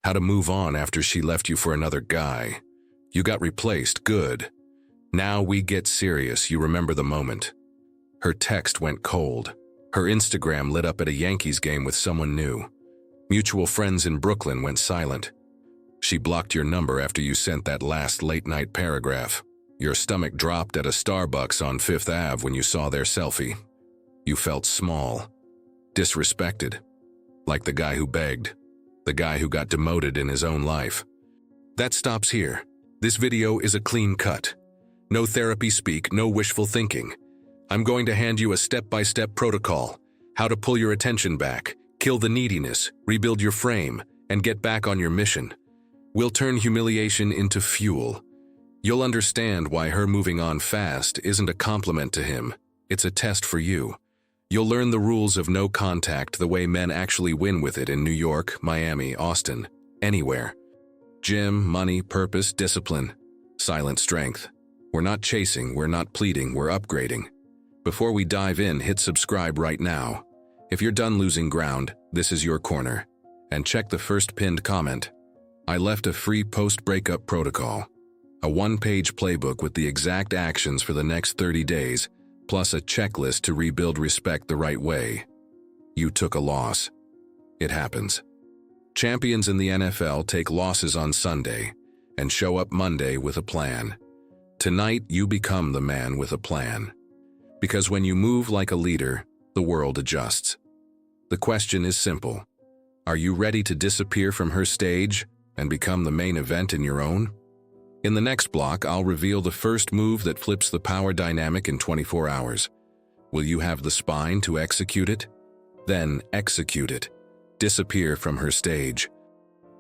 How to move on after she left you for another guy. You got replaced, good. Now we get serious, you remember the moment. Her text went cold. Her Instagram lit up at a Yankees game with someone new. Mutual friends in Brooklyn went silent. She blocked your number after you sent that last late-night paragraph. Your stomach dropped at a Starbucks on Fifth Ave when you saw their selfie. You felt small, disrespected, like the guy who begged, the guy who got demoted in his own life. That stops here. This video is a clean cut. No therapy speak, no wishful thinking. I'm going to hand you a step-by-step protocol, how to pull your attention back, kill the neediness, rebuild your frame, and get back on your mission. We'll turn humiliation into fuel. You'll understand why her moving on fast isn't a compliment to him. It's a test for you. You'll learn the rules of no contact the way men actually win with it in New York, Miami, Austin, anywhere. Gym, money, purpose, discipline, silent strength. We're not chasing, we're not pleading, we're upgrading. Before we dive in, hit subscribe right now. If you're done losing ground, this is your corner. And check the first pinned comment. I left a free post-breakup protocol. A one-page playbook with the exact actions for the next 30 days, plus a checklist to rebuild respect the right way. You took a loss. It happens. Champions in the NFL take losses on Sunday and show up Monday with a plan. Tonight, you become the man with a plan. Because when you move like a leader, the world adjusts. The question is simple. Are you ready to disappear from her stage and become the main event in your own? In the next block, I'll reveal the first move that flips the power dynamic in 24 hours. Will you have the spine to execute it? Then execute it. Disappear from her stage.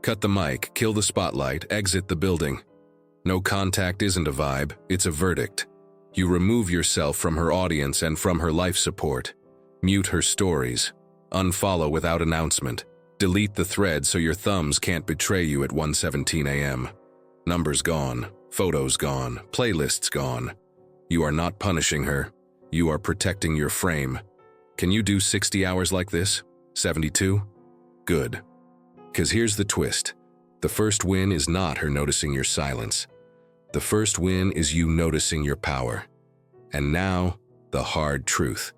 Cut the mic, kill the spotlight, exit the building. No contact isn't a vibe, it's a verdict. You remove yourself from her audience and from her life support. Mute her stories. Unfollow without announcement. Delete the thread so your thumbs can't betray you at 1:17 a.m. Numbers gone, photos gone, playlists gone. You are not punishing her. You are protecting your frame. Can you do 60 hours like this? 72? Good. 'Cause here's the twist. The first win is not her noticing your silence. The first win is you noticing your power. And now, the hard truth.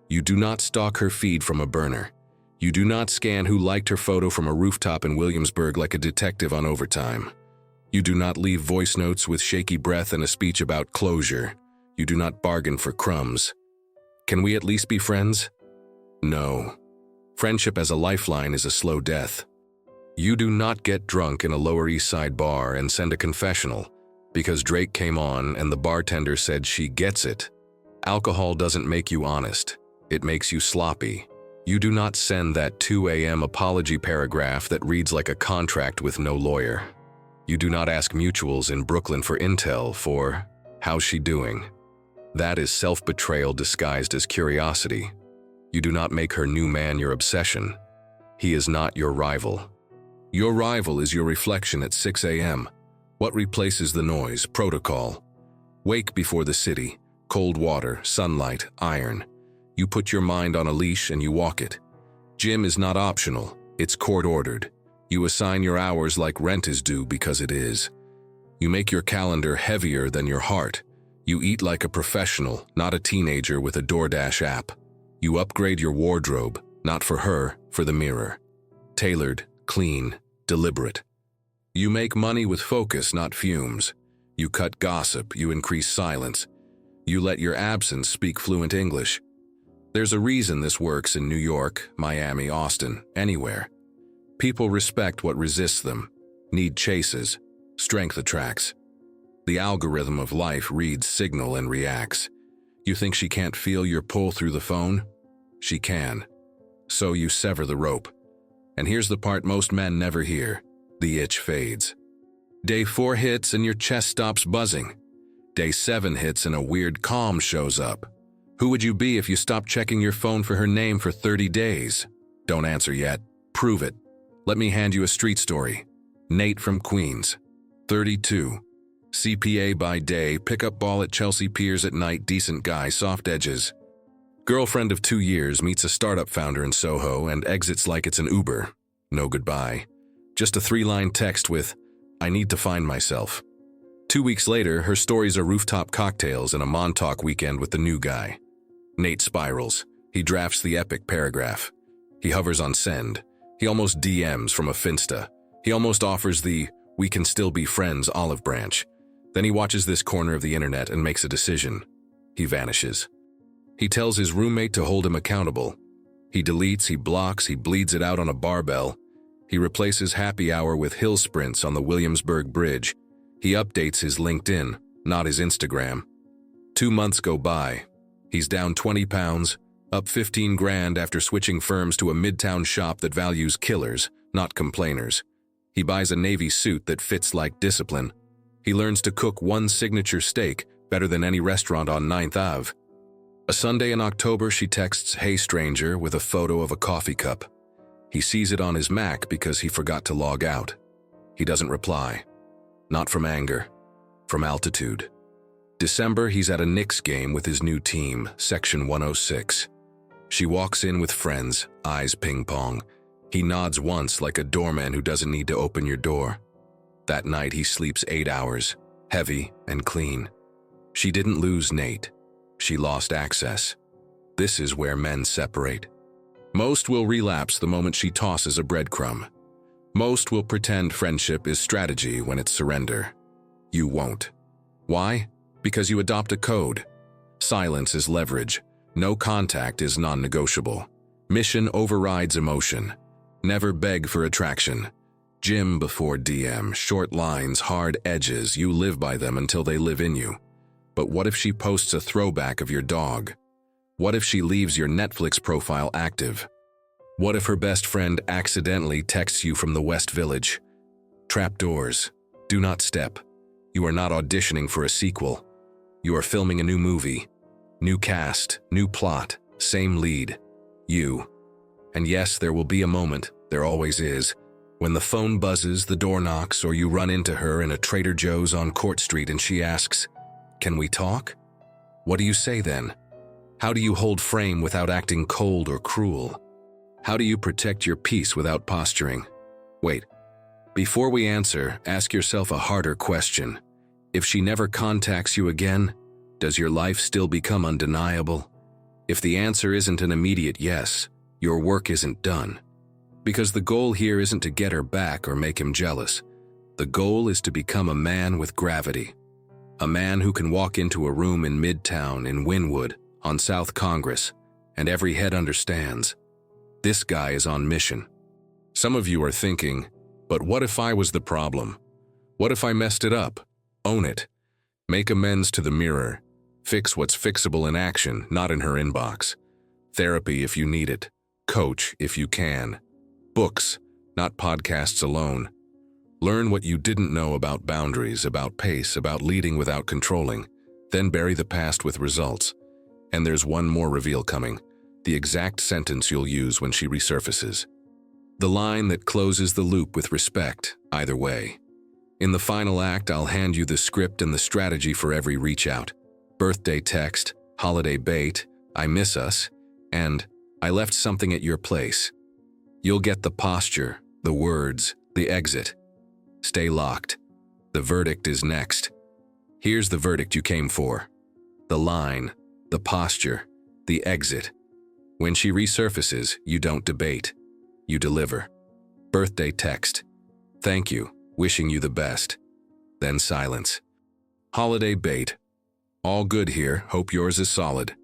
You do not stalk her feed from a burner. You do not scan who liked her photo from a rooftop in Williamsburg like a detective on overtime. You do not leave voice notes with shaky breath and a speech about closure. You do not bargain for crumbs. Can we at least be friends? No. Friendship as a lifeline is a slow death. You do not get drunk in a Lower East Side bar and send a confessional because Drake came on and the bartender said she gets it. Alcohol doesn't make you honest. It makes you sloppy. You do not send that 2 a.m. apology paragraph that reads like a contract with no lawyer. You do not ask mutuals in Brooklyn for intel for, how's she doing? That is self-betrayal disguised as curiosity. You do not make her new man your obsession. He is not your rival. Your rival is your reflection at 6 a.m. What replaces the noise? Protocol. Wake before the city. Cold water, sunlight, iron. You put your mind on a leash and you walk it. Gym is not optional. It's court-ordered. You assign your hours like rent is due because it is. You make your calendar heavier than your heart. You eat like a professional, not a teenager with a DoorDash app. You upgrade your wardrobe, not for her, for the mirror. Tailored, clean, deliberate. You make money with focus, not fumes. You cut gossip, you increase silence. You let your absence speak fluent English. There's a reason this works in New York, Miami, Austin, anywhere. People respect what resists them. Need chases. Strength attracts. The algorithm of life reads signal and reacts. You think she can't feel your pull through the phone? She can. So you sever the rope. And here's the part most men never hear. The itch fades. Day 4 hits and your chest stops buzzing. Day 7 hits and a weird calm shows up. Who would you be if you stopped checking your phone for her name for 30 days? Don't answer yet. Prove it. Let me hand you a street story. Nate from Queens. 32. CPA by day, pickup ball at Chelsea Piers at night, decent guy, soft edges. Girlfriend of 2 years meets a startup founder in Soho and exits like it's an Uber. No goodbye. Just a 3-line text with, "I need to find myself." 2 weeks later, her stories are rooftop cocktails and a Montauk weekend with the new guy. Nate spirals. He drafts the epic paragraph. He hovers on send. He almost DMs from a Finsta. He almost offers the "we can still be friends" olive branch. Then he watches this corner of the internet and makes a decision. He vanishes. He tells his roommate to hold him accountable. He deletes, he blocks, he bleeds it out on a barbell. He replaces happy hour with hill sprints on the Williamsburg Bridge. He updates his LinkedIn, not his Instagram. 2 months go by. He's down 20 pounds, up 15 grand after switching firms to a midtown shop that values killers, not complainers. He buys a navy suit that fits like discipline. He learns to cook one signature steak better than any restaurant on 9th Ave. A Sunday in October, she texts, "Hey stranger," with a photo of a coffee cup. He sees it on his Mac because he forgot to log out. He doesn't reply. Not from anger, from altitude. December, he's at a Knicks game with his new team, Section 106. She walks in with friends, eyes ping-pong. He nods once like a doorman who doesn't need to open your door. That night, he sleeps 8 hours, heavy and clean. She didn't lose Nate. She lost access. This is where men separate. Most will relapse the moment she tosses a breadcrumb. Most will pretend friendship is strategy when it's surrender. You won't. Why? Because you adopt a code. Silence is leverage. No contact is non-negotiable. Mission overrides emotion. Never beg for attraction. Gym before DM, short lines, hard edges, you live by them until they live in you. But what if she posts a throwback of your dog? What if she leaves your Netflix profile active? What if her best friend accidentally texts you from the West Village? Trapdoors. Do not step. You are not auditioning for a sequel. You are filming a new movie. New cast, new plot, same lead. You. And yes, there will be a moment, there always is, when the phone buzzes, the door knocks, or you run into her in a Trader Joe's on Court Street and she asks, "Can we talk?" What do you say then? How do you hold frame without acting cold or cruel? How do you protect your peace without posturing? Wait. Before we answer, ask yourself a harder question. If she never contacts you again, does your life still become undeniable? If the answer isn't an immediate yes, your work isn't done. Because the goal here isn't to get her back or make him jealous. The goal is to become a man with gravity. A man who can walk into a room in Midtown, in Wynwood, on South Congress, and every head understands. This guy is on mission. Some of you are thinking, but what if I was the problem? What if I messed it up? Own it. Make amends to the mirror. Fix what's fixable in action, not in her inbox. Therapy if you need it. Coach if you can. Books, not podcasts alone. Learn what you didn't know about boundaries, about pace, about leading without controlling. Then bury the past with results. And there's one more reveal coming. The exact sentence you'll use when she resurfaces. The line that closes the loop with respect, either way. In the final act, I'll hand you the script and the strategy for every reach out. Birthday text, holiday bait, I miss us, and I left something at your place. You'll get the posture, the words, the exit. Stay locked. The verdict is next. Here's the verdict you came for. The line, the posture, the exit. When she resurfaces, you don't debate. You deliver. Birthday text. Thank you, wishing you the best. Then silence. Holiday bait. All good here, hope yours is solid.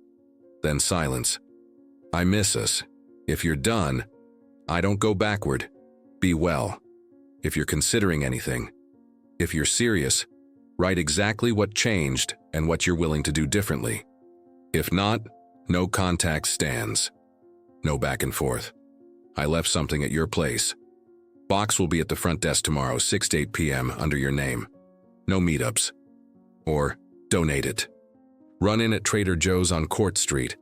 Then silence. I miss us. If you're done, I don't go backward. Be well. If you're considering anything, if you're serious, write exactly what changed and what you're willing to do differently. If not, no contact stands. No back and forth. I left something at your place. Box will be at the front desk tomorrow, 6 to 8 p.m. under your name. No meetups. Or donate it. Run in at Trader Joe's on Court Street.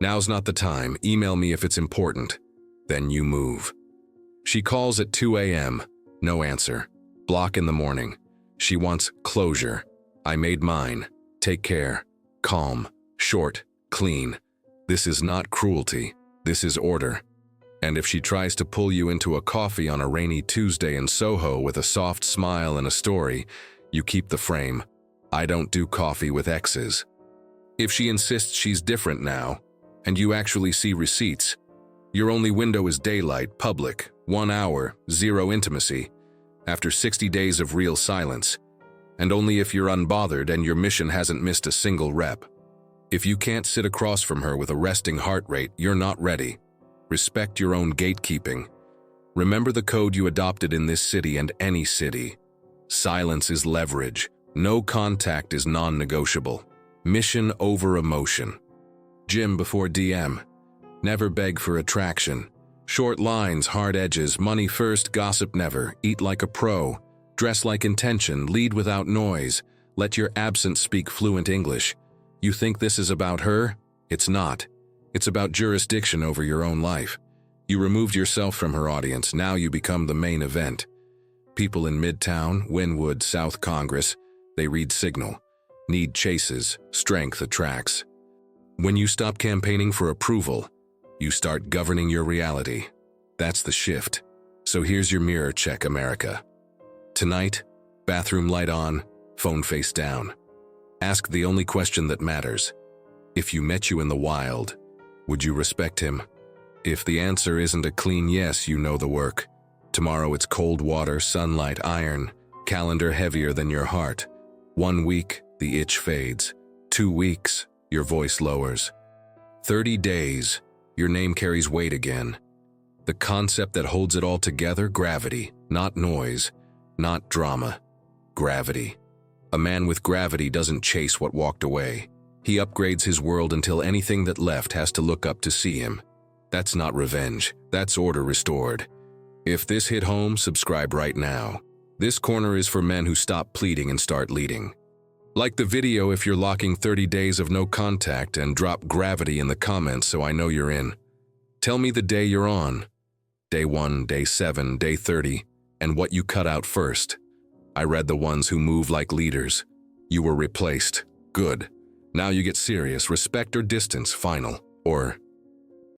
Now's not the time. Email me if it's important. Then you move. She calls at 2 a.m. No answer. Block in the morning. She wants closure. I made mine. Take care. Calm. Short. Clean. This is not cruelty. This is order. And if she tries to pull you into a coffee on a rainy Tuesday in Soho with a soft smile and a story, you keep the frame. I don't do coffee with exes. If she insists she's different now, and you actually see receipts, your only window is daylight, public, 1 hour, 0 intimacy, after 60 days of real silence, and only if you're unbothered and your mission hasn't missed a single rep. If you can't sit across from her with a resting heart rate, you're not ready. Respect your own gatekeeping. Remember the code you adopted in this city and any city. Silence is leverage. No contact is non-negotiable. Mission over emotion. Gym before DM. Never beg for attraction. Short lines, hard edges, money first, gossip never. Eat like a pro. Dress like intention, lead without noise. Let your absence speak fluent English. You think this is about her? It's not. It's about jurisdiction over your own life. You removed yourself from her audience, now you become the main event. People in Midtown, Wynwood, South Congress, they read Signal. Need chases, strength attracts. When you stop campaigning for approval, you start governing your reality. That's the shift. So here's your mirror check, America. Tonight, bathroom light on, phone face down. Ask the only question that matters. If you met you in the wild, would you respect him? If the answer isn't a clean yes, you know the work. Tomorrow it's cold water, sunlight, iron, calendar heavier than your heart. 1 week, the itch fades. 2 weeks, your voice lowers. 30 days, your name carries weight again. The concept that holds it all together, gravity, not noise, not drama. Gravity. A man with gravity doesn't chase what walked away. He upgrades his world until anything that left has to look up to see him. That's not revenge, that's order restored. If this hit home, subscribe right now. This corner is for men who stop pleading and start leading. Like the video if you're locking 30 days of no contact, and drop gravity in the comments so I know you're in. Tell me the day you're on. Day 1, day 7, day 30, and what you cut out first. I read the ones who move like leaders. You were replaced. Good. Now you get serious, respect or distance, final. Or